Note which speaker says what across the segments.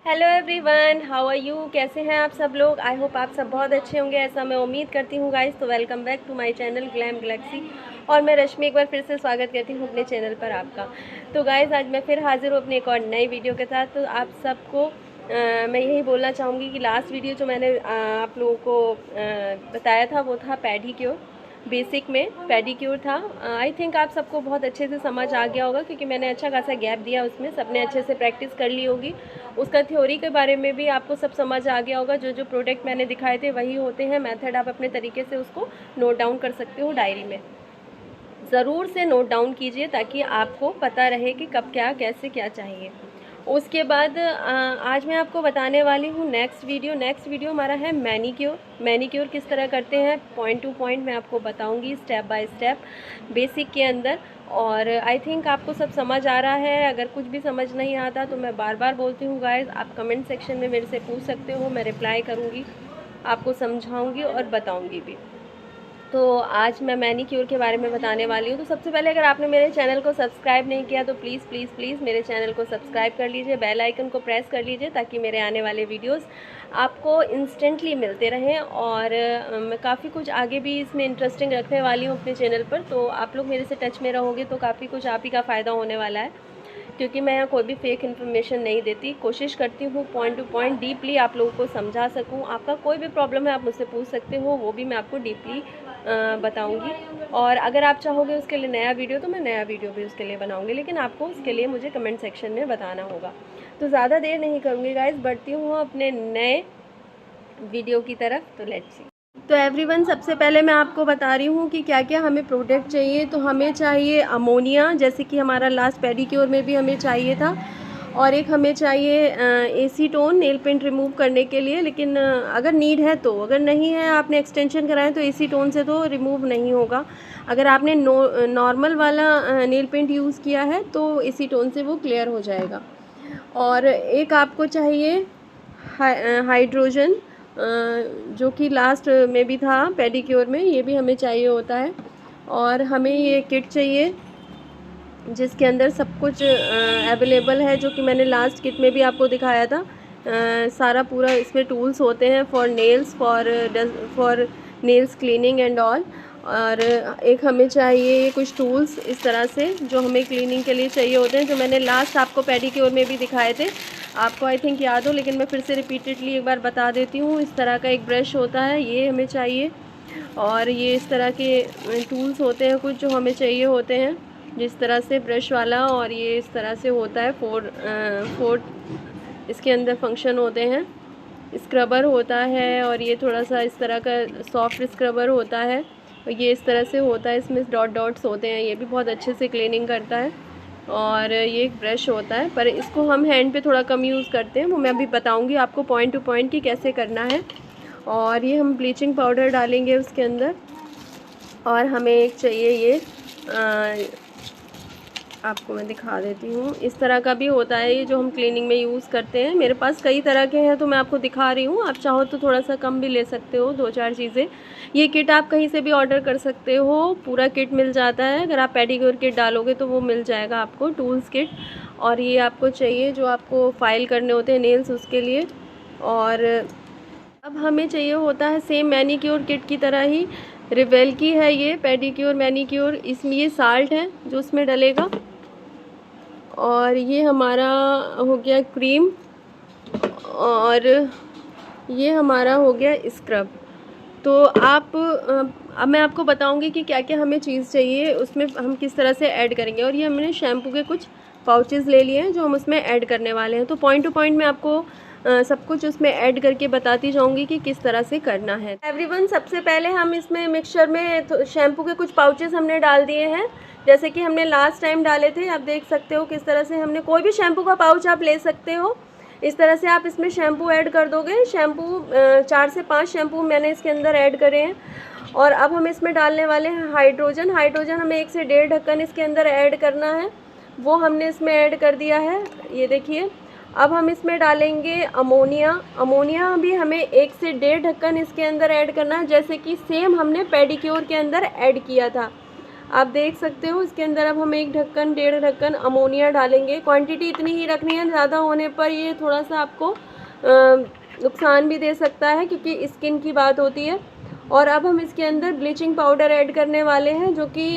Speaker 1: Hello everyone, how are you. कैसे हैं आप सब लोग। आई होप आप सब बहुत अच्छे होंगे, ऐसा मैं उम्मीद करती हूँ गाइस। तो welcome back to my channel Glam Galaxy. और मैं रश्मि एक बार फिर से स्वागत करती हूँ अपने चैनल पर आपका। तो गाइस आज मैं फिर हाजिर हूँ अपने एक और नई वीडियो के साथ। तो आप सबको मैं यही बोलना चाहूँगी कि लास्ट वीडियो जो मैंने आप लोगों को बताया था वो था पेडिक्योर। बेसिक में पेडिक्योर था। आई थिंक आप सबको बहुत अच्छे से समझ आ गया होगा, क्योंकि मैंने अच्छा खासा गैप दिया उसमें। सबने अच्छे से प्रैक्टिस कर ली होगी। उसका थ्योरी के बारे में भी आपको सब समझ आ गया होगा। जो जो प्रोडक्ट मैंने दिखाए थे वही होते हैं। मेथड आप अपने तरीके से उसको नोट डाउन कर सकते हो डायरी में। ज़रूर से नोट डाउन कीजिए ताकि आपको पता रहे कि कब क्या कैसे क्या चाहिए। उसके बाद आज मैं आपको बताने वाली हूँ नेक्स्ट वीडियो हमारा है मैनीक्योर किस तरह करते हैं। पॉइंट टू पॉइंट मैं आपको बताऊँगी, स्टेप बाय स्टेप बेसिक के अंदर। और आई थिंक आपको सब समझ आ रहा है। अगर कुछ भी समझ नहीं आता तो मैं बार बार बोलती हूँ गाइस, आप कमेंट सेक्शन में मेरे से पूछ सकते हो, मैं रिप्लाई करूँगी, आपको समझाऊँगी और बताऊँगी भी। तो आज मैं मैनीक्योर के बारे में बताने वाली हूँ। तो सबसे पहले अगर आपने मेरे चैनल को सब्सक्राइब नहीं किया तो प्लीज़ प्लीज़ प्लीज़ मेरे चैनल को सब्सक्राइब कर लीजिए, बेल आइकन को प्रेस कर लीजिए ताकि मेरे आने वाले वीडियोस आपको इंस्टेंटली मिलते रहें। और मैं काफ़ी कुछ आगे भी इसमें इंटरेस्टिंग रखने वाली हूँ अपने चैनल पर। तो आप लोग मेरे से टच में रहोगे तो काफ़ी कुछ आप ही का फ़ायदा होने वाला है, क्योंकि मैं यहाँ कोई भी फेक इन्फॉर्मेशन नहीं देती। कोशिश करती हूँ पॉइंट टू पॉइंट डीपली आप लोगों को समझा सकूँ। आपका कोई भी प्रॉब्लम है आप मुझसे पूछ सकते हो, वो भी मैं आपको डीपली बताऊँगी। और अगर आप चाहोगे उसके लिए नया वीडियो तो मैं नया वीडियो भी उसके लिए बनाऊँगी, लेकिन आपको उसके लिए मुझे कमेंट सेक्शन में बताना होगा। तो ज़्यादा देर नहीं करूँगी गाइस, बढ़ती हूँ अपने नए वीडियो की तरफ। तो लेट्स सी। तो एवरीवन, सबसे पहले मैं आपको बता रही हूँ कि क्या क्या हमें प्रोडक्ट चाहिए। तो हमें चाहिए अमोनिया, जैसे कि हमारा लास्ट पेडिक्योर में भी हमें चाहिए था। और एक हमें चाहिए एसीटोन नेल पेंट रिमूव करने के लिए, लेकिन अगर नीड है तो, अगर नहीं है आपने एक्सटेंशन कराएं तो एसीटोन से तो रिमूव नहीं होगा। अगर आपने नॉर्मल वाला नेल पेंट यूज़ किया है तो एसीटोन से वो क्लियर हो जाएगा। और एक आपको चाहिए हाइड्रोजन, जो कि लास्ट में भी था पेडिक्योर में, ये भी हमें चाहिए होता है। और हमें ये किट चाहिए जिसके अंदर सब कुछ अवेलेबल है, जो कि मैंने लास्ट किट में भी आपको दिखाया था। सारा पूरा इसमें टूल्स होते हैं for nails, for nails cleaning and all. और एक हमें चाहिए कुछ टूल्स इस तरह से जो हमें क्लीनिंग के लिए चाहिए होते हैं, जो मैंने लास्ट आपको पेडिक्योर में भी दिखाए थे। आपको आई थिंक याद हो, लेकिन मैं फिर से रिपीटेडली एक बार बता देती हूँ। इस तरह का एक ब्रश होता है, ये हमें चाहिए। और ये इस तरह के टूल्स होते हैं कुछ जो हमें चाहिए होते हैं, जिस तरह से ब्रश वाला। और ये इस तरह से होता है, फोर इसके अंदर फंक्शन होते हैं। स्क्रबर होता है, और ये थोड़ा सा इस तरह का सॉफ्ट स्क्रबर होता है। और ये इस तरह से होता है, इसमें डॉट डॉट्स होते हैं, ये भी बहुत अच्छे से क्लीनिंग करता है। और ये एक ब्रश होता है, पर इसको हम हैंड पे थोड़ा कम यूज़ करते हैं, वो मैं अभी बताऊंगी आपको पॉइंट टू पॉइंट कि कैसे करना है। और ये हम ब्लीचिंग पाउडर डालेंगे उसके अंदर। और हमें एक चाहिए ये आपको मैं दिखा देती हूँ, इस तरह का भी होता है ये जो हम क्लीनिंग में यूज़ करते हैं। मेरे पास कई तरह के हैं तो मैं आपको दिखा रही हूँ, आप चाहो तो थोड़ा सा कम भी ले सकते हो, दो चार चीज़ें। ये किट आप कहीं से भी ऑर्डर कर सकते हो, पूरा किट मिल जाता है। अगर आप पेडिक्योर किट डालोगे तो वो मिल जाएगा आपको, टूल्स किट। और ये आपको चाहिए जो आपको फाइल करने होते हैं नेल्स, उसके लिए। और अब हमें चाहिए होता है सेम मैनीक्योर किट की तरह ही, रिवेल की है ये पेडिक्योर मैनीक्योर। इसमें ये साल्ट है जो उसमें डलेगा। और ये हमारा हो गया क्रीम। और ये हमारा हो गया स्क्रब। तो आप अब मैं आपको बताऊंगी कि क्या क्या हमें चीज़ चाहिए, उसमें हम किस तरह से ऐड करेंगे। और ये हमने शैम्पू के कुछ पाउचेस ले लिए हैं जो हम उसमें ऐड करने वाले हैं। तो पॉइंट टू पॉइंट मैं आपको सब कुछ उसमें ऐड करके बताती जाऊंगी कि किस तरह से करना है। एवरीवन, सबसे पहले हम इसमें मिक्सचर में शैम्पू के कुछ पाउचेस हमने डाल दिए हैं, जैसे कि हमने लास्ट टाइम डाले थे। आप देख सकते हो किस तरह से हमने, कोई भी शैम्पू का पाउच आप ले सकते हो। इस तरह से आप इसमें शैम्पू ऐड कर दोगे। शैम्पू 4 से 5 शैम्पू मैंने इसके अंदर ऐड करे हैं। और अब हम इसमें डालने वाले हैं हाइड्रोजन। हाइड्रोजन हमें 1 से 1.5 ढक्कन इसके अंदर ऐड करना है, वो हमने इसमें ऐड कर दिया है, ये देखिए। अब हम इसमें डालेंगे अमोनिया। अमोनिया भी हमें 1 से 1.5 ढक्कन इसके अंदर ऐड करना है, जैसे कि सेम हमने पेडिक्योर के अंदर ऐड किया था। आप देख सकते हो इसके अंदर अब हम 1 ढक्कन 1.5 ढक्कन अमोनिया डालेंगे। क्वांटिटी इतनी ही रखनी है, ज़्यादा होने पर ये थोड़ा सा आपको नुकसान भी दे सकता है क्योंकि स्किन की बात होती है। और अब हम इसके अंदर ब्लीचिंग पाउडर ऐड करने वाले हैं, जो कि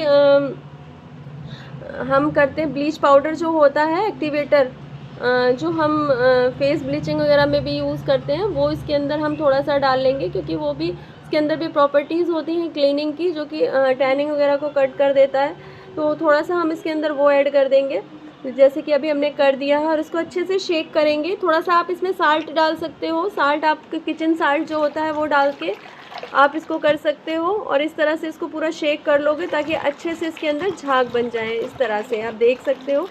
Speaker 1: हम करते हैं ब्लीच पाउडर जो होता है एक्टिवेटर, जो हम फेस ब्लीचिंग वगैरह में भी यूज़ करते हैं, वो इसके अंदर हम थोड़ा सा डाल लेंगे क्योंकि वो भी इसके अंदर भी प्रॉपर्टीज़ होती हैं क्लीनिंग की, जो कि टैनिंग वगैरह को कट कर देता है। तो थोड़ा सा हम इसके अंदर वो ऐड कर देंगे, जैसे कि अभी हमने कर दिया है। और इसको अच्छे से शेक करेंगे। थोड़ा सा आप इसमें साल्ट डाल सकते हो, साल्ट आपके किचन साल्ट जो होता है वो डाल के आप इसको कर सकते हो। और इस तरह से इसको पूरा शेक कर लोगे ताकि अच्छे से इसके अंदर झाग बन जाए। इस तरह से आप देख सकते हो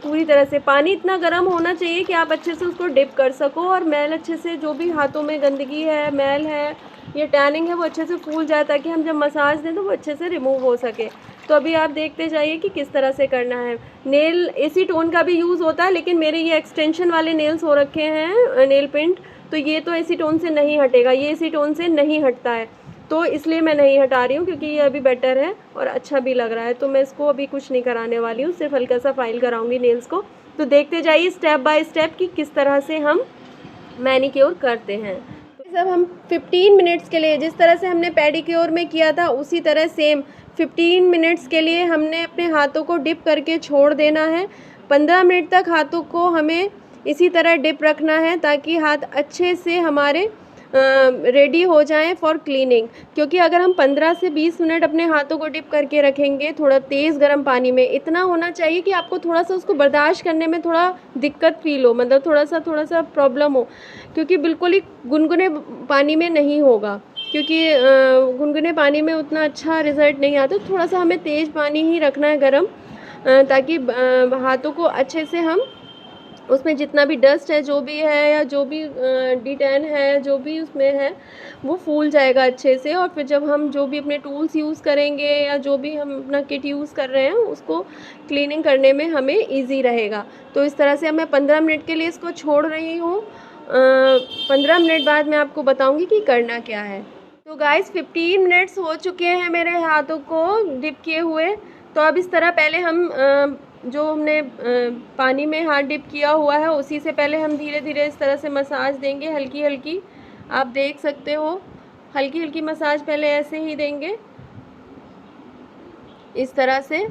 Speaker 1: पूरी तरह से पानी इतना गर्म होना चाहिए कि आप अच्छे से उसको डिप कर सको और मैल अच्छे से, जो भी हाथों में गंदगी है, मैल है या टैनिंग है, वो अच्छे से फूल जाए ताकि हम जब मसाज दें तो वो अच्छे से रिमूव हो सके। तो अभी आप देखते जाइए कि किस तरह से करना है। नेल एसीटोन का भी यूज़ होता है, लेकिन मेरे ये एक्सटेंशन वाले नेल्स हो रखे हैं नेल पेंट, तो ये तो एसीटोन से नहीं हटेगा, ये एसीटोन से नहीं हटता है, तो इसलिए मैं नहीं हटा रही हूँ क्योंकि ये अभी बेटर है और अच्छा भी लग रहा है। तो मैं इसको अभी कुछ नहीं कराने वाली हूँ, सिर्फ हल्का सा फाइल कराऊंगी नेल्स को। तो देखते जाइए स्टेप बाय स्टेप कि किस तरह से हम मैनिक्योर करते हैं। तो सब हम 15 मिनट्स के लिए, जिस तरह से हमने पेडिक्योर में किया था उसी तरह सेम 15 मिनट्स के लिए हमने अपने हाथों को डिप करके छोड़ देना है। 15 मिनट तक हाथों को हमें इसी तरह डिप रखना है ताकि हाथ अच्छे से हमारे रेडी हो जाएं फॉर क्लीनिंग। क्योंकि अगर हम 15 से 20 मिनट अपने हाथों को डिप करके रखेंगे थोड़ा तेज़ गर्म पानी में, इतना होना चाहिए कि आपको थोड़ा सा उसको बर्दाश्त करने में थोड़ा दिक्कत फील हो, मतलब थोड़ा सा प्रॉब्लम हो, क्योंकि बिल्कुल ही गुनगुने पानी में नहीं होगा, क्योंकि गुनगुने पानी में उतना अच्छा रिज़ल्ट नहीं आता। थोड़ा सा हमें तेज़ पानी ही रखना है गर्म, ताकि हाथों को अच्छे से हम उसमें जितना भी डस्ट है, जो भी है, या जो भी डिटैन है, जो भी उसमें है, वो फूल जाएगा अच्छे से। और फिर जब हम जो भी अपने टूल्स यूज़ करेंगे या जो भी हम अपना किट यूज़ कर रहे हैं उसको क्लीनिंग करने में हमें इजी रहेगा। तो इस तरह से मैं 15 मिनट के लिए इसको छोड़ रही हूँ। 15 मिनट बाद मैं आपको बताऊँगी कि करना क्या है। तो गाइस 15 मिनट्स हो चुके हैं मेरे हाथों को डिप किए हुए। तो अब इस तरह पहले हम जो हमने पानी में हाथ डिप किया हुआ है उसी से पहले हम धीरे धीरे इस तरह से मसाज देंगे, हल्की हल्की। आप देख सकते हो हल्की हल्की मसाज पहले ऐसे ही देंगे, इस तरह से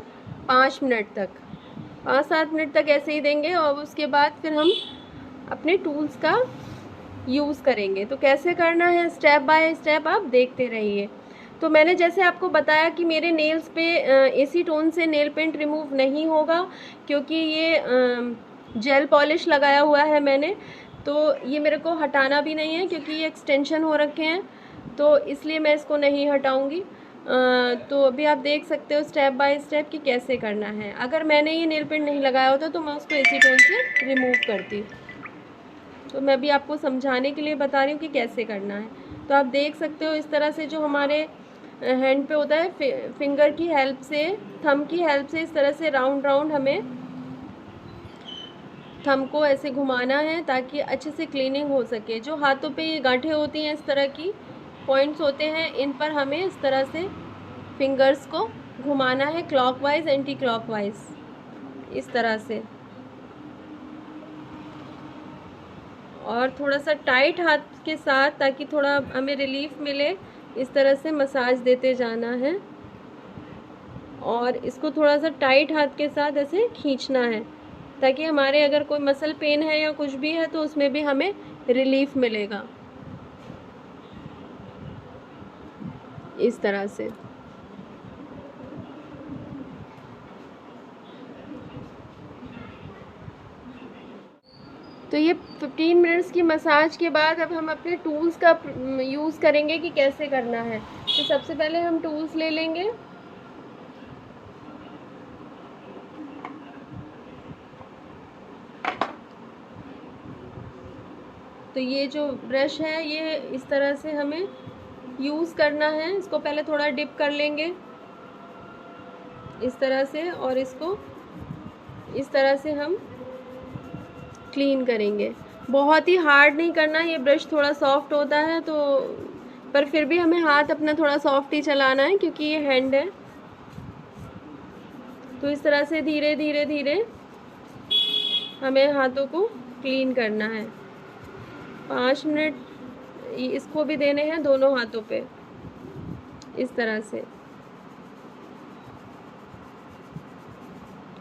Speaker 1: 5 मिनट तक, 5-7 मिनट तक ऐसे ही देंगे। और उसके बाद फिर हम अपने टूल्स का यूज़ करेंगे। तो कैसे करना है स्टेप बाय स्टेप आप देखते रहिए। तो मैंने जैसे आपको बताया कि मेरे नेल्स पे एसीटोन से नेल पेंट रिमूव नहीं होगा, क्योंकि ये जेल पॉलिश लगाया हुआ है मैंने, तो ये मेरे को हटाना भी नहीं है क्योंकि ये एक्सटेंशन हो रखे हैं, तो इसलिए मैं इसको नहीं हटाऊंगी। तो अभी आप देख सकते हो स्टेप बाय स्टेप कि कैसे करना है। अगर मैंने ये नेल पेंट नहीं लगाया होता तो मैं उसको एसीटोन से रिमूव करती। तो मैं भी आपको समझाने के लिए बता रही हूँ कि कैसे करना है। तो आप देख सकते हो इस तरह से जो हमारे हैंड पे होता है, फिंगर की हेल्प से, थंब की हेल्प से इस तरह से राउंड राउंड हमें थंब को ऐसे घुमाना है ताकि अच्छे से क्लीनिंग हो सके। जो हाथों पे ये गांठें होती हैं, इस तरह की पॉइंट्स होते हैं, इन पर हमें इस तरह से फिंगर्स को घुमाना है क्लॉकवाइज एंटी क्लॉकवाइज, इस तरह से। और थोड़ा सा टाइट हाथ के साथ, ताकि थोड़ा हमें रिलीफ मिले, इस तरह से मसाज देते जाना है। और इसको थोड़ा सा टाइट हाथ के साथ ऐसे खींचना है ताकि हमारे अगर कोई मसल पेन है या कुछ भी है तो उसमें भी हमें रिलीफ मिलेगा, इस तरह से। तो ये 15 मिनट्स की मसाज के बाद अब हम अपने टूल्स का यूज़ करेंगे कि कैसे करना है। तो सबसे पहले हम टूल्स ले लेंगे। तो ये जो ब्रश है ये इस तरह से हमें यूज़ करना है। इसको पहले थोड़ा डिप कर लेंगे इस तरह से, और इसको इस तरह से हम क्लीन करेंगे। बहुत ही हार्ड नहीं करना, ये ब्रश थोड़ा सॉफ्ट होता है, तो पर फिर भी हमें हाथ अपना थोड़ा सॉफ्ट ही चलाना है क्योंकि ये हैंड है। तो इस तरह से धीरे धीरे धीरे हमें हाथों को क्लीन करना है। 5 मिनट इसको भी देने हैं दोनों हाथों पे, इस तरह से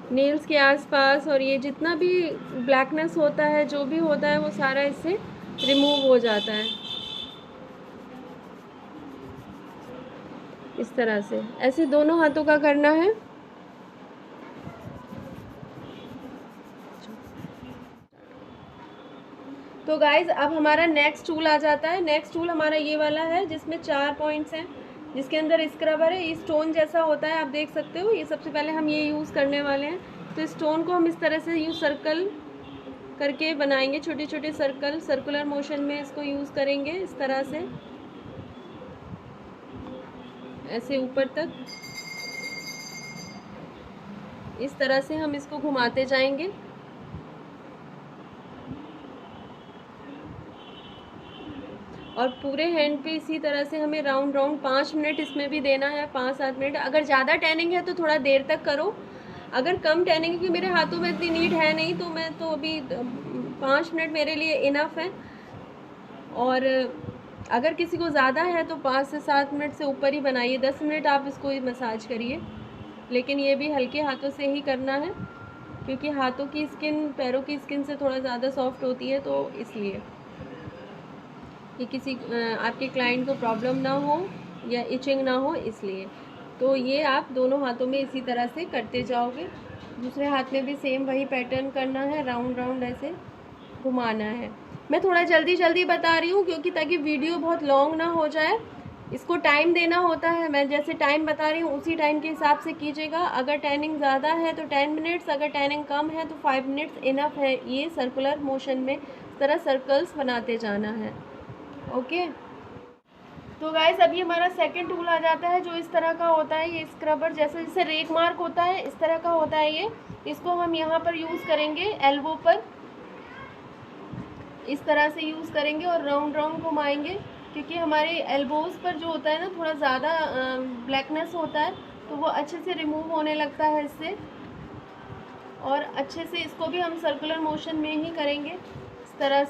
Speaker 1: नेल्स के आसपास, और ये जितना भी ब्लैकनेस होता है, जो भी होता है, वो सारा इससे रिमूव हो जाता है। इस तरह से ऐसे दोनों हाथों का करना है। तो गाइज अब हमारा नेक्स्ट टूल आ जाता है। नेक्स्ट टूल हमारा ये वाला है जिसमें 4 पॉइंट्स हैं, जिसके अंदर स्क्रबर है। ये स्टोन जैसा होता है, आप देख सकते हो। ये सबसे पहले हम ये यूज़ करने वाले हैं। तो स्टोन को हम इस तरह से यूज सर्कल करके बनाएंगे, छोटे छोटे सर्कल, सर्कुलर मोशन में इसको यूज़ करेंगे। इस तरह से ऐसे ऊपर तक, इस तरह से हम इसको घुमाते जाएंगे। और पूरे हैंड पे इसी तरह से हमें राउंड राउंड 5 मिनट इसमें भी देना है, 5-7 मिनट। अगर ज़्यादा टैनिंग है तो थोड़ा देर तक करो। अगर कम टैनिंग है, कि मेरे हाथों में इतनी नीड है नहीं, तो मैं तो अभी 5 मिनट मेरे लिए इनफ है। और अगर किसी को ज़्यादा है तो 5 से 7 मिनट से ऊपर ही बनाइए। 10 मिनट आप इसको मसाज करिए, लेकिन ये भी हल्के हाथों से ही करना है, क्योंकि हाथों की स्किन पैरों की स्किन से थोड़ा ज़्यादा सॉफ्ट होती है, तो इसलिए कि किसी आपके क्लाइंट को प्रॉब्लम ना हो या इचिंग ना हो, इसलिए। तो ये आप दोनों हाथों में इसी तरह से करते जाओगे। दूसरे हाथ में भी सेम वही पैटर्न करना है, राउंड राउंड ऐसे घुमाना है। मैं थोड़ा जल्दी जल्दी बता रही हूँ, क्योंकि ताकि वीडियो बहुत लॉन्ग ना हो जाए। इसको टाइम देना होता है, मैं जैसे टाइम बता रही हूँ उसी टाइम के हिसाब से कीजिएगा। अगर टैनिंग ज़्यादा है तो 10 मिनट्स, अगर टैनिंग कम है तो 5 मिनट्स इनफ है। ये सर्कुलर मोशन में इस तरह सर्कल्स बनाते जाना है। ओके। तो गाइस अभी हमारा सेकंड टूल आ जाता है, जो इस तरह का होता है। ये स्क्रबर जैसे जैसे रेक मार्क होता है, इस तरह का होता है ये। इसको हम यहाँ पर यूज़ करेंगे, एल्बो पर इस तरह से यूज़ करेंगे और राउंड राउंड घुमाएंगे, क्योंकि हमारे एल्बोज़ पर जो होता है ना, थोड़ा ज़्यादा ब्लैकनेस होता है, तो वो अच्छे से रिमूव होने लगता है इससे। और अच्छे से इसको भी हम सर्कुलर मोशन में ही करेंगे, इस तरह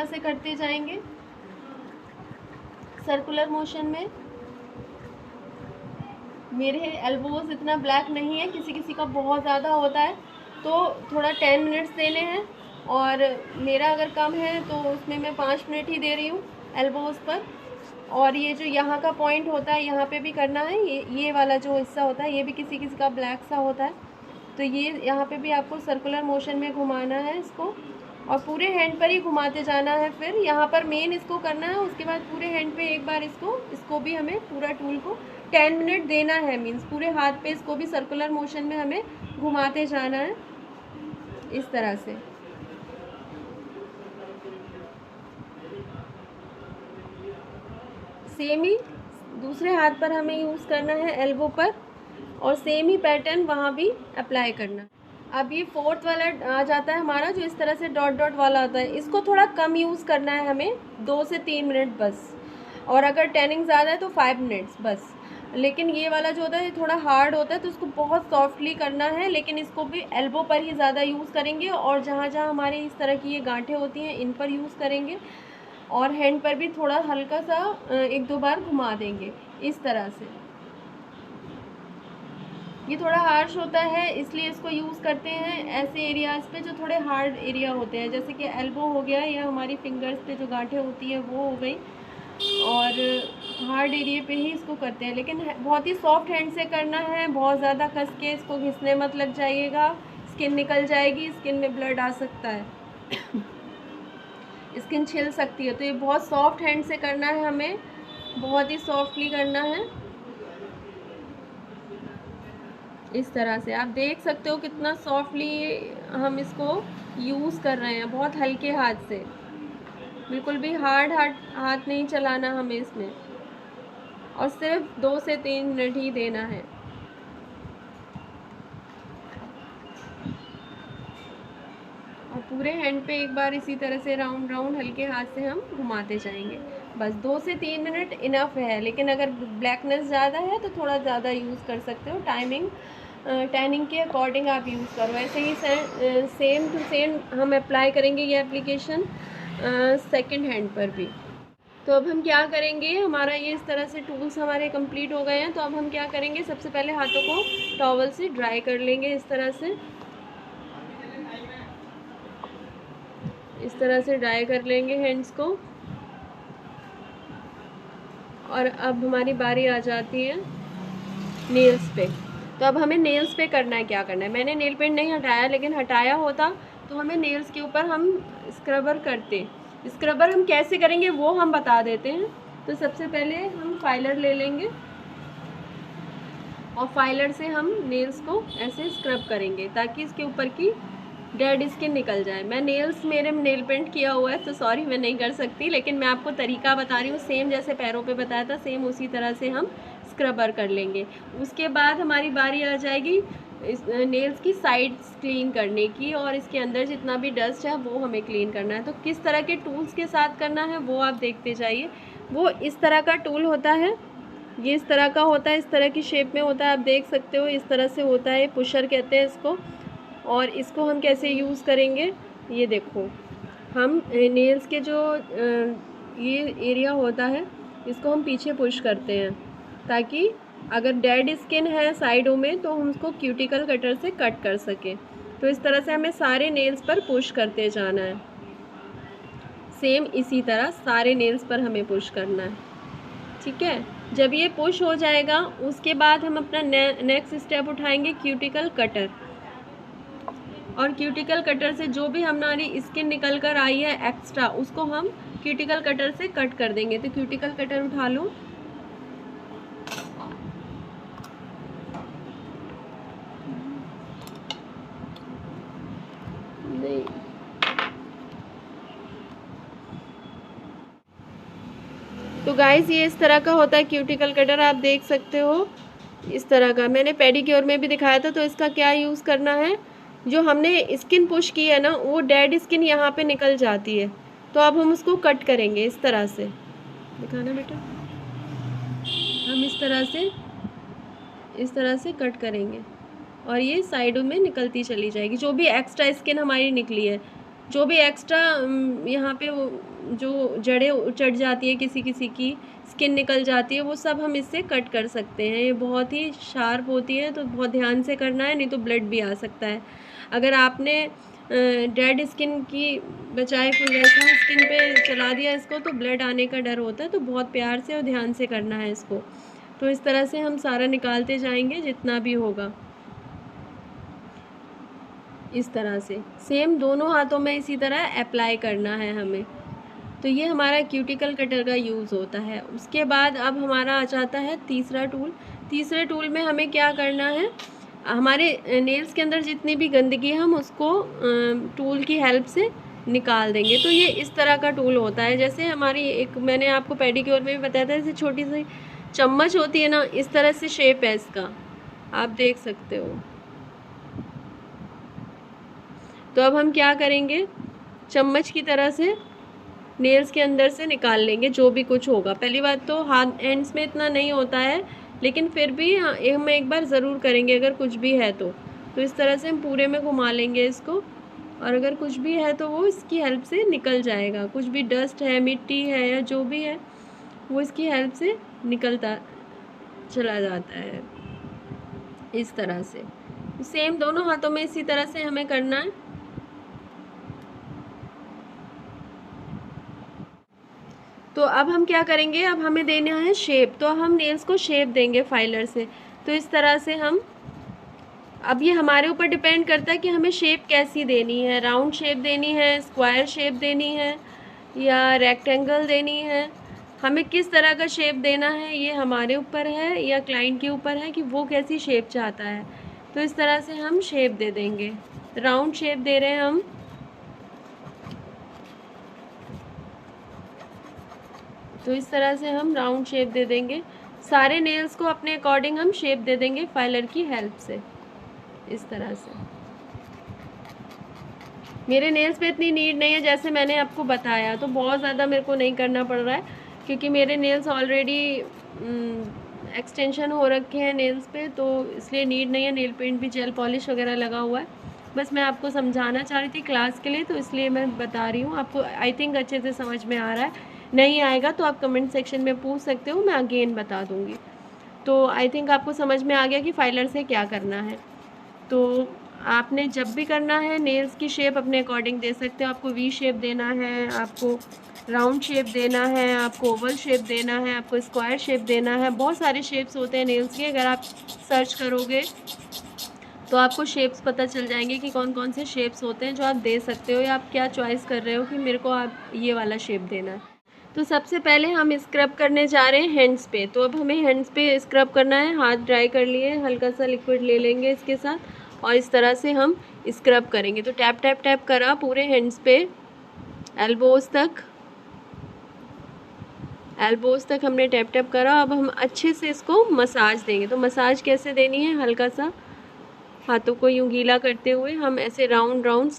Speaker 1: से करते जाएंगे सर्कुलर मोशन में। मेरे एल्बोज इतना ब्लैक नहीं है, किसी किसी का बहुत ज़्यादा होता है, तो थोड़ा 10 मिनट्स देने हैं। और मेरा अगर कम है तो उसमें मैं 5 मिनट ही दे रही हूँ एल्बोज पर। और ये जो यहाँ का पॉइंट होता है, यहाँ पे भी करना है। ये वाला जो हिस्सा होता है, ये भी किसी किसी का ब्लैक सा होता है, तो ये यहाँ पे भी आपको सर्कुलर मोशन में घुमाना है इसको, और पूरे हैंड पर ही घुमाते जाना है। फिर यहाँ पर मेन इसको करना है, उसके बाद पूरे हैंड पे एक बार इसको भी हमें पूरा टूल को 10 मिनट देना है। मीन्स पूरे हाथ पे इसको भी सर्कुलर मोशन में हमें घुमाते जाना है, इस तरह से। सेम ही दूसरे हाथ पर हमें यूज़ करना है एल्बो पर, और सेम ही पैटर्न वहाँ भी अप्लाई करना। अब ये फोर्थ वाला आ जाता है हमारा, जो इस तरह से डॉट डॉट वाला आता है। इसको थोड़ा कम यूज़ करना है हमें, 2 से 3 मिनट बस। और अगर टैनिंग ज़्यादा है तो 5 मिनट्स बस। लेकिन ये वाला जो होता है, ये थोड़ा हार्ड होता है, तो उसको बहुत सॉफ्टली करना है। लेकिन इसको भी एल्बो पर ही ज़्यादा यूज़ करेंगे, और जहाँ जहाँ हमारे इस तरह की ये गांठें होती हैं, इन पर यूज़ करेंगे। और हैंड पर भी थोड़ा हल्का सा 1-2 बार घुमा देंगे, इस तरह से। ये थोड़ा हार्श होता है, इसलिए इसको यूज़ करते हैं ऐसे एरियाज़ पे जो थोड़े हार्ड एरिया होते हैं, जैसे कि एल्बो हो गया, या हमारी फिंगर्स पे जो गांठें होती हैं वो हो गई। और हार्ड एरिया पे ही इसको करते हैं, लेकिन बहुत ही सॉफ्ट हैंड से करना है। बहुत ज़्यादा कस के इसको घिसने मत लग जाइएगा, स्किन निकल जाएगी, स्किन में ब्लड आ सकता है स्किन छिल सकती है। तो ये बहुत सॉफ्ट हैंड से करना है हमें, बहुत ही सॉफ्टली करना है। इस तरह से आप देख सकते हो कितना सॉफ्टली हम इसको यूज़ कर रहे हैं, बहुत हल्के हाथ से। बिल्कुल भी हार्ड हाथ नहीं चलाना हमें इसमें, और सिर्फ 2 से 3 मिनट ही देना है। और पूरे हैंड पे एक बार इसी तरह से राउंड राउंड हल्के हाथ से हम घुमाते जाएंगे। बस 2 से 3 मिनट इनफ है, लेकिन अगर ब्लैकनेस ज़्यादा है तो थोड़ा ज़्यादा यूज़ कर सकते हो। टाइमिंग टैनिंग के अकॉर्डिंग आप यूज़ करो। ऐसे ही सेम टू सेम हम अप्लाई करेंगे ये एप्लीकेशन सेकंड हैंड पर भी। तो अब हम क्या करेंगे, हमारा ये इस तरह से टूल्स हमारे कंप्लीट हो गए हैं। तो अब हम क्या करेंगे, सबसे पहले हाथों को टॉवल से ड्राई कर लेंगे इस तरह से ड्राई कर लेंगे हैंड्स को। और अब हमारी बारी आ जाती है नेल्स पे। तो अब हमें नेल्स पे करना है, क्या करना है, मैंने नेल पेंट नहीं हटाया, लेकिन हटाया होता तो हमें नेल्स के ऊपर हम स्क्रबर करते। स्क्रबर हम कैसे करेंगे वो हम बता देते हैं। तो सबसे पहले हम फाइलर ले लेंगे और फाइलर से हम नेल्स को ऐसे स्क्रब करेंगे ताकि इसके ऊपर की डेड स्किन निकल जाए। मैं मेरे नेल पेंट किया हुआ है तो सॉरी मैं नहीं कर सकती, लेकिन मैं आपको तरीका बता रही हूँ। सेम जैसे पैरों पे बताया था, सेम उसी तरह से हम स्क्रबर कर लेंगे। उसके बाद हमारी बारी आ जाएगी इस नेल्स की साइड्स क्लीन करने की, और इसके अंदर जितना भी डस्ट है वो हमें क्लीन करना है। तो किस तरह के टूल्स के साथ करना है वो आप देखते जाइए। वो इस तरह का टूल होता है, ये इस तरह का होता है, इस तरह की शेप में होता है, आप देख सकते हो इस तरह से होता है, पुशर कहते हैं इसको। और इसको हम कैसे यूज़ करेंगे, ये देखो, हम नेल्स के जो ये एरिया होता है इसको हम पीछे पुश करते हैं ताकि अगर डेड स्किन है साइडों में तो हम उसको क्यूटिकल कटर से कट कर सकें। तो इस तरह से हमें सारे नेल्स पर पुश करते जाना है। सेम इसी तरह सारे नेल्स पर हमें पुश करना है, ठीक है। जब ये पुश हो जाएगा उसके बाद हम अपना नेक्स्ट स्टेप उठाएंगे क्यूटिकल कटर। और क्यूटिकल कटर से जो भी हमारी स्किन निकल कर आई है एक्स्ट्रा, उसको हम क्यूटिकल कटर से कट कर देंगे। तो क्यूटिकल कटर उठा लो, नहीं तो गाइस ये इस तरह का होता है क्यूटिकल कटर, आप देख सकते हो इस तरह का। मैंने पेडिक्योर में भी दिखाया था। तो इसका क्या यूज़ करना है, जो हमने स्किन पुश की है ना वो डेड स्किन यहाँ पे निकल जाती है, तो अब हम उसको कट करेंगे इस तरह से। दिखाना बेटा, हम इस तरह से कट करेंगे और ये साइडों में निकलती चली जाएगी। जो भी एक्स्ट्रा स्किन हमारी निकली है, जो भी एक्स्ट्रा यहाँ पे जो जड़ें चढ़ जाती है, किसी किसी की स्किन निकल जाती है, वो सब हम इससे कट कर सकते हैं। ये बहुत ही शार्प होती है तो बहुत ध्यान से करना है, नहीं तो ब्लड भी आ सकता है। अगर आपने डेड स्किन की बजाय कोई वैसा स्किन पे चला दिया इसको तो ब्लड आने का डर होता है। तो बहुत प्यार से और ध्यान से करना है इसको। तो इस तरह से हम सारा निकालते जाएंगे जितना भी होगा, इस तरह से सेम दोनों हाथों में इसी तरह अप्लाई करना है हमें। तो ये हमारा क्यूटिकल कटर का यूज़ होता है। उसके बाद अब हमारा आ जाता है तीसरा टूल। तीसरे टूल में हमें क्या करना है, हमारे नेल्स के अंदर जितनी भी गंदगी है हम उसको टूल की हेल्प से निकाल देंगे। तो ये इस तरह का टूल होता है, जैसे हमारी एक मैंने आपको पेडिक्योर में भी बताया था, जैसे छोटी सी चम्मच होती है ना, इस तरह से शेप है इसका, आप देख सकते हो। तो अब हम क्या करेंगे, चम्मच की तरह से नेल्स के अंदर से निकाल लेंगे जो भी कुछ होगा। पहली बात तो हैंड्स में इतना नहीं होता है, लेकिन फिर भी हम एक बार ज़रूर करेंगे अगर कुछ भी है तो इस तरह से हम पूरे में घुमा लेंगे इसको, और अगर कुछ भी है तो वो इसकी हेल्प से निकल जाएगा। कुछ भी डस्ट है, मिट्टी है या जो भी है वो इसकी हेल्प से निकलता चला जाता है इस तरह से। सेम दोनों हाथों में इसी तरह से हमें करना है। तो अब हम क्या करेंगे, अब हमें देना है शेप। तो हम नेल्स को शेप देंगे फाइलर से। तो इस तरह से हम, अब ये हमारे ऊपर डिपेंड करता है कि हमें शेप कैसी देनी है, राउंड शेप देनी है, स्क्वायर शेप देनी है या रेक्टेंगल देनी है, हमें किस तरह का शेप देना है ये हमारे ऊपर है या क्लाइंट के ऊपर है कि वो कैसी शेप चाहता है। तो इस तरह से हम शेप दे देंगे। राउंड शेप दे रहे हैं हम, तो इस तरह से हम राउंड शेप दे देंगे। सारे नेल्स को अपने अकॉर्डिंग हम शेप दे देंगे फाइलर की हेल्प से, इस तरह से। मेरे नेल्स पे इतनी नीड नहीं है, जैसे मैंने आपको बताया, तो बहुत ज़्यादा मेरे को नहीं करना पड़ रहा है, क्योंकि मेरे नेल्स ऑलरेडी एक्सटेंशन हो रखे हैं नेल्स पे, तो इसलिए नीड नहीं है। नेल पेंट भी जेल पॉलिश वगैरह लगा हुआ है। बस मैं आपको समझाना चाह रही थी क्लास के लिए, तो इसलिए मैं बता रही हूँ आपको। आई थिंक अच्छे से समझ में आ रहा है। नहीं आएगा तो आप कमेंट सेक्शन में पूछ सकते हो, मैं अगेन बता दूँगी। तो आई थिंक आपको समझ में आ गया कि फाइलर से क्या करना है। तो आपने जब भी करना है नेल्स की शेप अपने अकॉर्डिंग दे सकते हो। आपको वी शेप देना है, आपको राउंड शेप देना है, आपको ओवल शेप देना है, आपको स्क्वायर शेप देना है। बहुत सारे शेप्स होते हैं नेल्स के। अगर आप सर्च करोगे तो आपको शेप्स पता चल जाएंगे कि कौन कौन से शेप्स होते हैं जो आप दे सकते हो, या आप क्या चॉइस कर रहे हो कि मेरे को आप ये वाला शेप देना है। तो सबसे पहले हम स्क्रब करने जा रहे हैं हैंड्स पे। तो अब हमें हैंड्स पे स्क्रब करना है। हाथ ड्राई कर लिए, हल्का सा लिक्विड ले लेंगे इसके साथ और इस तरह से हम स्क्रब करेंगे। तो टैप टैप टैप करा पूरे हैंड्स पे, एल्बोज तक। एल्बोज तक हमने टैप टैप करा। अब हम अच्छे से इसको मसाज देंगे। तो मसाज कैसे देनी है, हल्का सा हाथों को यूँ गीला करते हुए हम ऐसे राउंड राउंड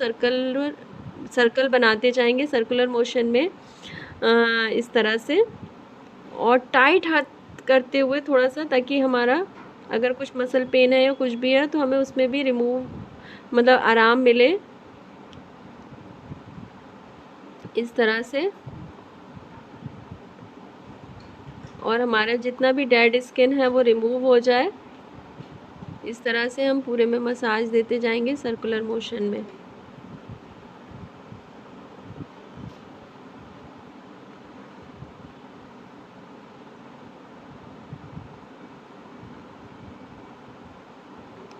Speaker 1: सर्कल बनाते जाएंगे, सर्कुलर मोशन में, इस तरह से। और टाइट हाथ करते हुए थोड़ा सा, ताकि हमारा अगर कुछ मसल पेन है या कुछ भी है तो हमें उसमें भी रिमूव, मतलब आराम मिले, इस तरह से। और हमारा जितना भी डेड स्किन है वो रिमूव हो जाए, इस तरह से हम पूरे में मसाज देते जाएंगे सर्कुलर मोशन में।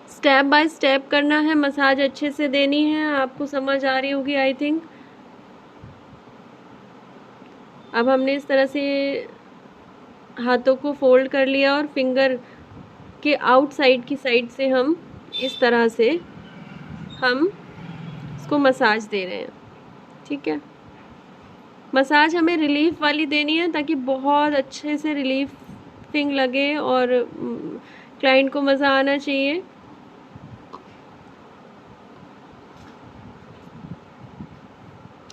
Speaker 1: स्टेप बाय स्टेप करना है, मसाज अच्छे से देनी है। आपको समझ आ रही होगी आई थिंक। अब हमने इस तरह से हाथों को फोल्ड कर लिया और फिंगर के आउटसाइड की साइड से हम इस तरह से हम इसको मसाज दे रहे हैं। ठीक है, मसाज हमें रिलीफ वाली देनी है ताकि बहुत अच्छे से रिलीफिंग लगे और क्लाइंट को मज़ा आना चाहिए।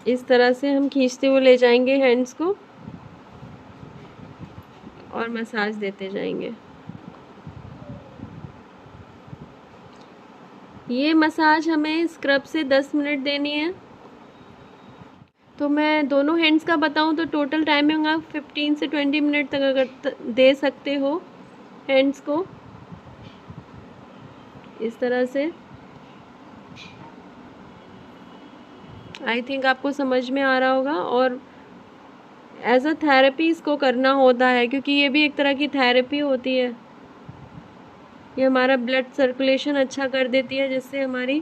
Speaker 1: इस तरह से हम खींचते हुए ले जाएंगे हैंड्स को और मसाज देते जाएंगे। ये मसाज हमें स्क्रब से 10 मिनट देनी है। तो मैं दोनों हैंड्स का बताऊं तो टोटल टाइमिंग आप 15 से 20 मिनट तक अगर दे सकते हो हैंड्स को, इस तरह से। आई थिंक आपको समझ में आ रहा होगा। और एज अ थेरेपी इसको करना होता है, क्योंकि ये भी एक तरह की थेरेपी होती है। ये हमारा ब्लड सर्कुलेशन अच्छा कर देती है, जिससे हमारी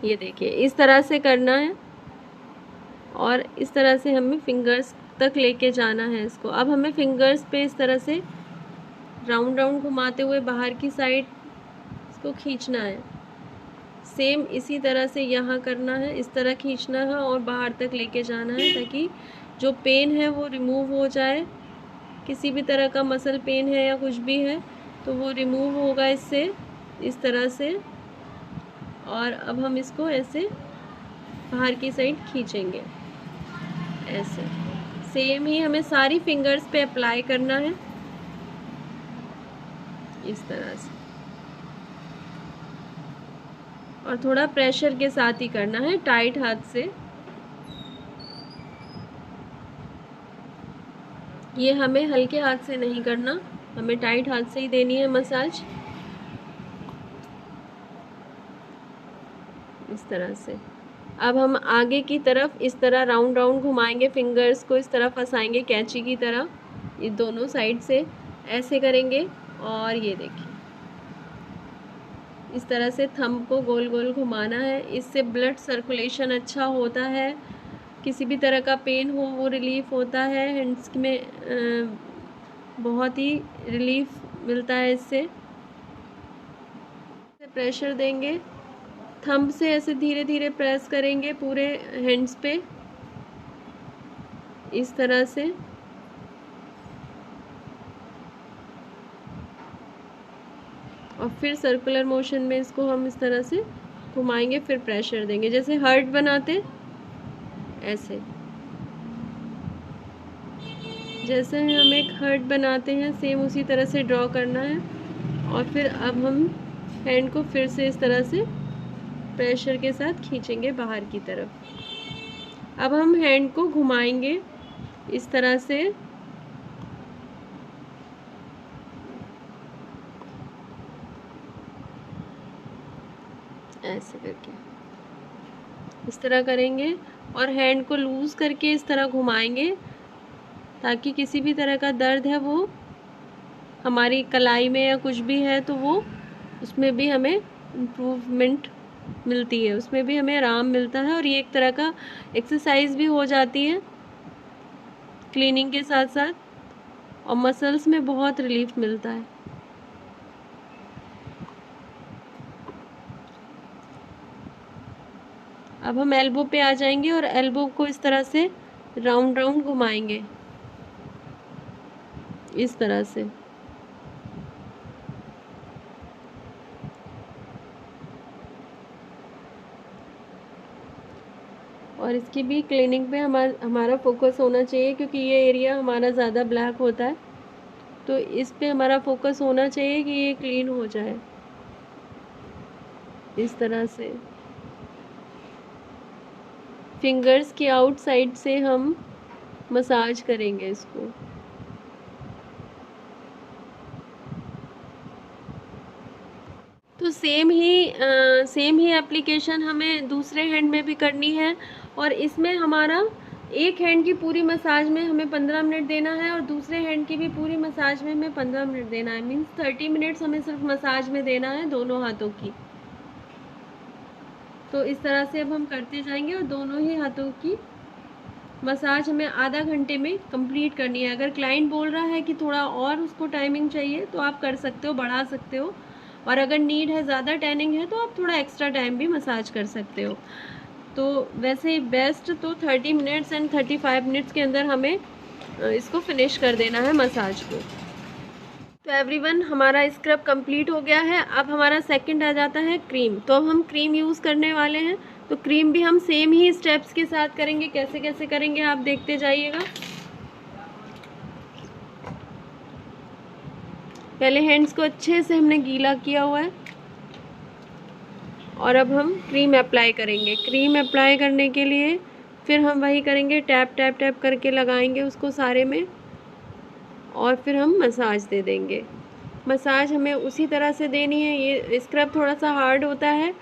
Speaker 1: ये देखिए इस तरह से करना है और इस तरह से हमें फिंगर्स तक लेके जाना है इसको। अब हमें फिंगर्स पे इस तरह से राउंड राउंड घुमाते हुए बाहर की साइड इसको खींचना है। सेम इसी तरह से यहाँ करना है, इस तरह खींचना है और बाहर तक लेके जाना है, ताकि जो पेन है वो रिमूव हो जाए। किसी भी तरह का मसल पेन है या कुछ भी है तो वो रिमूव होगा इससे, इस तरह से। और अब हम इसको ऐसे बाहर की साइड खींचेंगे, ऐसे। सेम ही हमें सारी फिंगर्स पे अप्लाई करना है, इस तरह से। और थोड़ा प्रेशर के साथ ही करना है, टाइट हाथ से। ये हमें हल्के हाथ से नहीं करना, हमें टाइट हाथ से ही देनी है मसाज, इस तरह से। अब हम आगे की तरफ इस तरह राउंड राउंड घुमाएंगे, फिंगर्स को इस तरह फंसाएंगे कैंची की तरह, ये दोनों साइड से ऐसे करेंगे। और ये देखिए इस तरह से थंब को गोल गोल घुमाना है। इससे ब्लड सर्कुलेशन अच्छा होता है, किसी भी तरह का पेन हो वो रिलीफ होता है। हैंड्स में बहुत ही रिलीफ मिलता है इससे। प्रेशर देंगे, थंब से ऐसे धीरे धीरे प्रेस करेंगे पूरे हैंड्स पे, इस तरह से। और फिर सर्कुलर मोशन में इसको हम इस तरह से घुमाएंगे फिर प्रेशर देंगे, जैसे हार्ट बनाते ऐसे। जैसे हम एक हार्ट बनाते हैं सेम उसी तरह से ड्रॉ करना है। और फिर अब हम हैंड को फिर से इस तरह से प्रेशर के साथ खींचेंगे बाहर की तरफ। अब हम हैंड को घुमाएंगे इस तरह से, ऐसे करके इस तरह करेंगे और हैंड को लूज़ करके इस तरह घुमाएंगे ताकि किसी भी तरह का दर्द है वो हमारी कलाई में या कुछ भी है तो वो उसमें भी हमें इम्प्रूवमेंट मिलती है, उसमें भी हमें आराम मिलता है। और ये एक तरह का एक्सरसाइज भी हो जाती है क्लीनिंग के साथ साथ, और मसल्स में बहुत रिलीफ मिलता है। अब हम एल्बो पे आ जाएंगे और एल्बो को इस तरह से राउंड राउंड घुमाएंगे इस तरह से। और इसकी भी क्लीनिंग पे हमारा फोकस होना चाहिए, क्योंकि ये एरिया हमारा ज़्यादा ब्लैक होता है, तो इस पे हमारा फोकस होना चाहिए कि ये क्लीन हो जाए इस तरह से। फिंगर्स की आउटसाइड से हम मसाज करेंगे इसको। तो सेम ही एप्लीकेशन हमें दूसरे हैंड में भी करनी है। और इसमें हमारा एक हैंड की पूरी मसाज में हमें 15 मिनट देना है और दूसरे हैंड की भी पूरी मसाज में हमें 15 मिनट देना है। मीन्स 30 मिनट्स हमें सिर्फ मसाज में देना है दोनों हाथों की। तो इस तरह से अब हम करते जाएंगे और दोनों ही हाथों की मसाज हमें आधा घंटे में कंप्लीट करनी है। अगर क्लाइंट बोल रहा है कि थोड़ा और उसको टाइमिंग चाहिए तो आप कर सकते हो, बढ़ा सकते हो। और अगर नीड है, ज़्यादा टैनिंग है, तो आप थोड़ा एक्स्ट्रा टाइम भी मसाज कर सकते हो। तो वैसे बेस्ट तो 30 मिनट्स एंड 35 मिनट्स के अंदर हमें इसको फिनिश कर देना है मसाज को। तो एवरीवन, हमारा स्क्रब कंप्लीट हो गया है। अब हमारा सेकंड आ जाता है क्रीम। तो अब हम क्रीम यूज़ करने वाले हैं। तो क्रीम भी हम सेम ही स्टेप्स के साथ करेंगे। कैसे कैसे करेंगे आप देखते जाइएगा। पहले हैंड्स को अच्छे से हमने गीला किया हुआ है और अब हम क्रीम अप्लाई करेंगे। क्रीम अप्लाई करने के लिए फिर हम वही करेंगे, टैप टैप टैप करके लगाएंगे उसको सारे में और फिर हम मसाज दे देंगे। मसाज हमें उसी तरह से देनी है। ये स्क्रब थोड़ा सा हार्ड होता है,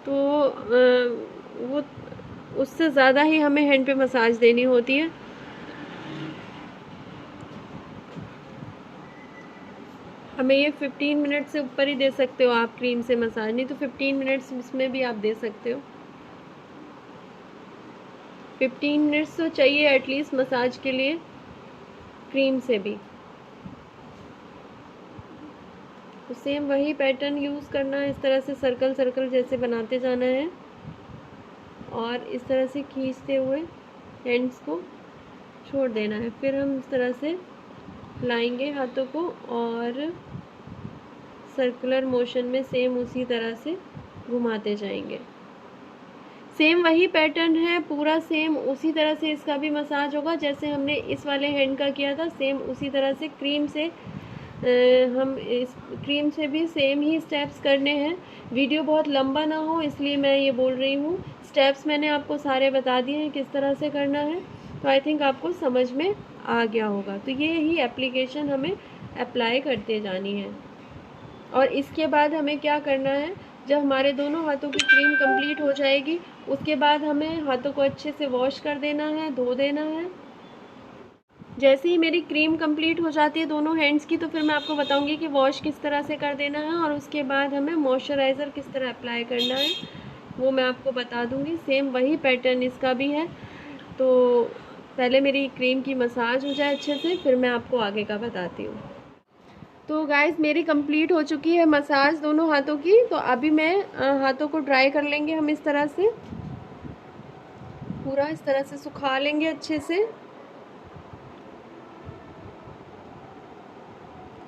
Speaker 1: तो वो उससे ज़्यादा ही हमें हैंड पे मसाज देनी होती है। हमें ये 15 मिनट से ऊपर ही दे सकते हो आप क्रीम से मसाज, नहीं तो 15 मिनट्स इसमें भी आप दे सकते हो। 15 मिनट्स तो चाहिए एटलीस्ट मसाज के लिए क्रीम से भी। तो सेम वही पैटर्न यूज़ करना है। इस तरह से सर्कल सर्कल जैसे बनाते जाना है और इस तरह से खींचते हुए हैंड्स को छोड़ देना है। फिर हम इस तरह से लाएंगे हाथों को और सर्कुलर मोशन में सेम उसी तरह से घुमाते जाएंगे। सेम वही पैटर्न है, पूरा सेम उसी तरह से इसका भी मसाज होगा जैसे हमने इस वाले हैंड का किया था। सेम उसी तरह से क्रीम से हम इस क्रीम से भी सेम ही स्टेप्स करने हैं। वीडियो बहुत लंबा ना हो इसलिए मैं ये बोल रही हूँ। स्टेप्स मैंने आपको सारे बता दिए हैं किस तरह से करना है, तो आई थिंक आपको समझ में आ गया होगा। तो ये ही एप्लीकेशन हमें अप्लाई करते जानी है। और इसके बाद हमें क्या करना है, जब हमारे दोनों हाथों की क्रीम कंप्लीट हो जाएगी उसके बाद हमें हाथों को अच्छे से वॉश कर देना है, धो देना है। जैसे ही मेरी क्रीम कंप्लीट हो जाती है दोनों हैंड्स की, तो फिर मैं आपको बताऊंगी कि वॉश किस तरह से कर देना है और उसके बाद हमें मॉइस्चराइज़र किस तरह अप्लाई करना है वो मैं आपको बता दूंगी। सेम वही पैटर्न इसका भी है। तो पहले मेरी क्रीम की मसाज हो जाए अच्छे से, फिर मैं आपको आगे का बताती हूँ। तो गाइस, मेरी कंप्लीट हो चुकी है मसाज दोनों हाथों की। तो अभी मैं हाथों को ड्राई कर लेंगे हम इस तरह से, पूरा इस तरह से सुखा लेंगे अच्छे से।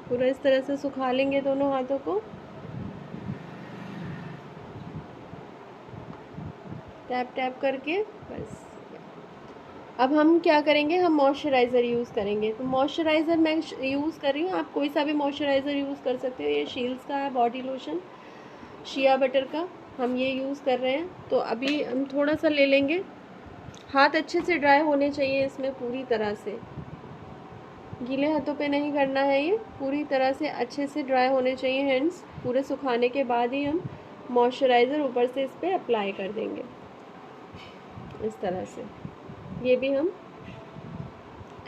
Speaker 1: पूरा इस तरह से सुखा लेंगे दोनों हाथों को। टैप टैप करके बस। अब हम क्या करेंगे, हम मॉइस्चराइज़र यूज़ करेंगे। तो मॉइस्चराइज़र मैं यूज़ कर रही हूँ, आप कोई सा भी मॉइस्चराइज़र यूज़ कर सकते हो। ये शील्स का है बॉडी लोशन, शिया बटर का, हम ये यूज़ कर रहे हैं। तो अभी हम थोड़ा सा ले लेंगे। हाथ अच्छे से ड्राई होने चाहिए इसमें पूरी तरह से, गीले हाथों पे नहीं करना है, ये पूरी तरह से अच्छे से ड्राई होने चाहिए हैंड्स। पूरे सुखाने के बाद ही हम मॉइस्चराइज़र ऊपर से इस पर अप्लाई कर देंगे इस तरह से। ये भी हम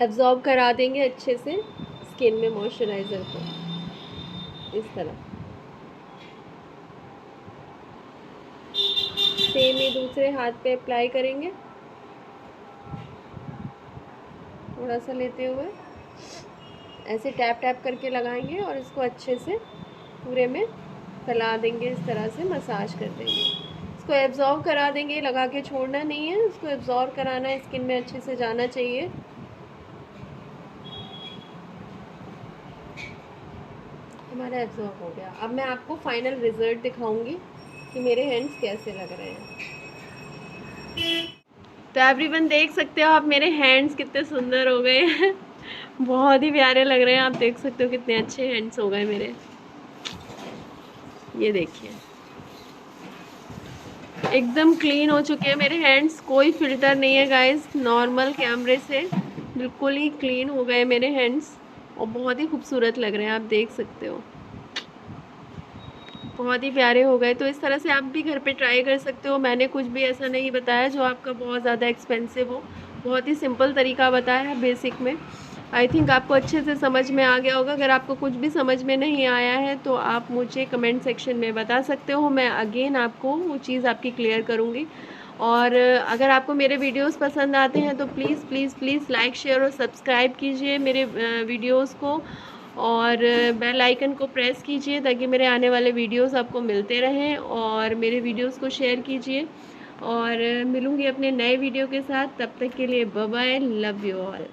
Speaker 1: एब्जॉर्ब करा देंगे अच्छे से स्किन में मॉइस्चराइज़र को इस तरह। सेम ही दूसरे हाथ पे अप्लाई करेंगे, थोड़ा सा लेते हुए ऐसे टैप टैप करके लगाएंगे और इसको अच्छे से पूरे में फैला देंगे, इस तरह से मसाज कर देंगे। इसको एब्जॉर्ब करा देंगे, लगा के छोड़ना नहीं है, इसको एब्जॉर्ब कराना है, स्किन में अच्छे से जाना चाहिए। हमारा एब्जॉर्ब हो गया। अब मैं आपको फाइनल रिजल्ट दिखाऊंगी कि मेरे हैंड्स कैसे लग रहे हैं। तो एवरीवन देख सकते हो आप मेरे हैंड्स कितने सुंदर हो गए हैं। बहुत ही प्यारे लग रहे हैं, आप देख सकते हो कितने अच्छे हैंड्स हो गए मेरे। ये देखिए एकदम क्लीन हो चुके हैं मेरे हैंड्स, कोई फिल्टर नहीं है गाइस। नॉर्मल कैमरे से बिल्कुल ही क्लीन हो गए मेरे हैंड्स और बहुत ही खूबसूरत लग रहे हैं, आप देख सकते हो बहुत ही प्यारे हो गए। तो इस तरह से आप भी घर पे ट्राई कर सकते हो। मैंने कुछ भी ऐसा नहीं बताया जो आपका बहुत ज़्यादा एक्सपेंसिव हो, बहुत ही सिंपल तरीका बताया है बेसिक में। आई थिंक आपको अच्छे से समझ में आ गया होगा। अगर आपको कुछ भी समझ में नहीं आया है तो आप मुझे कमेंट सेक्शन में बता सकते हो, मैं अगेन आपको वो चीज़ आपकी क्लियर करूँगी। और अगर आपको मेरे वीडियोस पसंद आते हैं तो please please please like share और सब्सक्राइब कीजिए मेरे वीडियोस को, और बेल आइकन को प्रेस कीजिए ताकि मेरे आने वाले वीडियोस आपको मिलते रहें। और मेरे वीडियोस को शेयर कीजिए और मिलूँगी अपने नए वीडियो के साथ। तब तक के लिए bye bye, love you all.